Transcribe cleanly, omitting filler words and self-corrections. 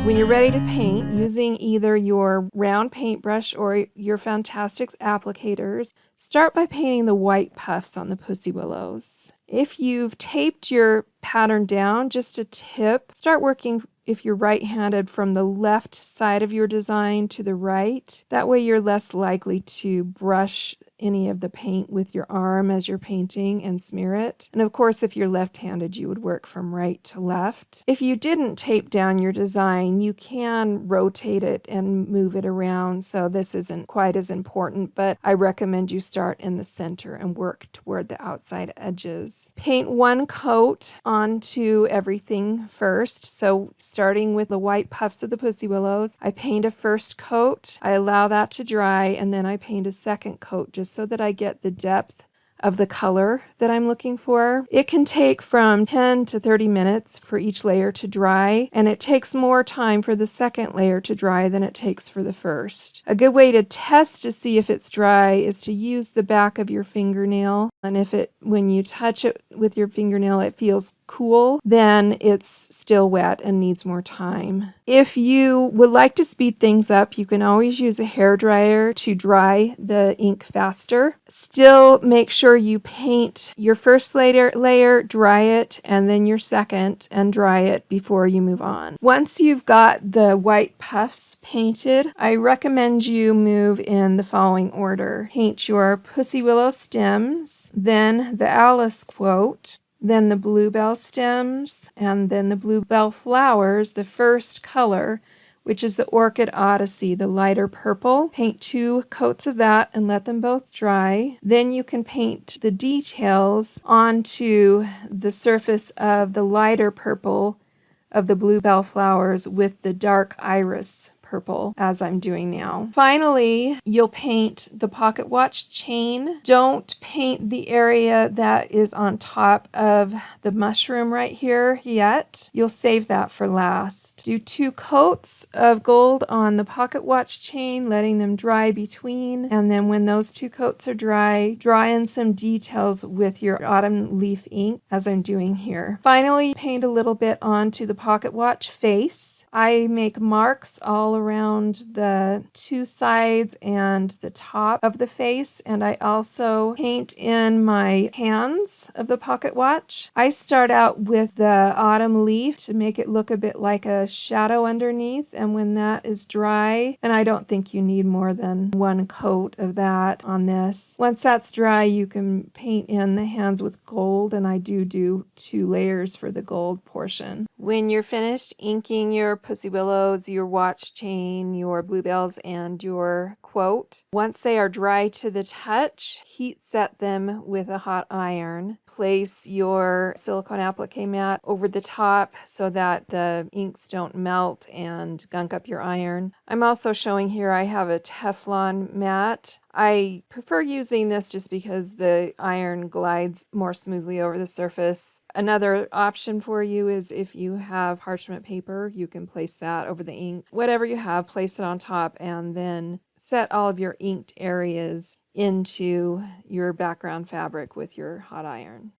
When you're ready to paint, using either your round paintbrush or your Fantastics applicators, start by painting the white puffs on the pussy willows. If you've taped your pattern down just a tip, start working, if you're right-handed, from the left side of your design to the right. That way you're less likely to brush any of the paint with your arm as you're painting and smear it. And of course, if you're left-handed, you would work from right to left. If you didn't tape down your design, you can rotate it and move it around, so this isn't quite as important, but I recommend you start in the center and work toward the outside edges. Paint one coat onto everything first. So starting with the white puffs of the pussy willows, I paint a first coat, I allow that to dry, and then I paint a second coat just so that I get the depth of the color that I'm looking for. It can take from 10 to 30 minutes for each layer to dry, and it takes more time for the second layer to dry than it takes for the first. A good way to test to see if it's dry is to use the back of your fingernail, and if when you touch it with your fingernail it feels cool, then it's still wet and needs more time. If you would like to speed things up, you can always use a hairdryer to dry the ink faster. Still make sure you paint your first layer, dry it, and then your second, and dry it before you move on. Once you've got the white puffs painted, I recommend you move in the following order. Paint your pussy willow stems, then the Alice quote, then the bluebell stems, and then the bluebell flowers, the first color, which is the Orchid Odyssey, the lighter purple. Paint 2 coats of that and let them both dry. Then you can paint the details onto the surface of the lighter purple of the bluebell flowers with the dark iris purple, as I'm doing now. Finally, you'll paint the pocket watch chain. Don't paint the area that is on top of the mushroom right here yet. You'll save that for last. Do 2 coats of gold on the pocket watch chain, letting them dry between, and then when those 2 coats are dry, draw in some details with your autumn leaf ink, as I'm doing here. Finally, paint a little bit onto the pocket watch face. I make marks all around the 2 sides and the top of the face, and I also paint in my hands of the pocket watch. I start out with the autumn leaf to make it look a bit like a shadow underneath, and when that is dry, and I don't think you need more than 1 coat of that on this. Once that's dry, you can paint in the hands with gold, and I do 2 layers for the gold portion. When you're finished inking your pussy willows, your watch chain, your bluebells, and your quote, once they are dry to the touch, heat set them with a hot iron. Place your silicone applique mat over the top so that the inks don't melt and gunk up your iron. I'm also showing here I have a Teflon mat. I prefer using this just because the iron glides more smoothly over the surface. Another option for you is if you have parchment paper, you can place that over the ink. Whatever you have, place it on top and then set all of your inked areas into your background fabric with your hot iron.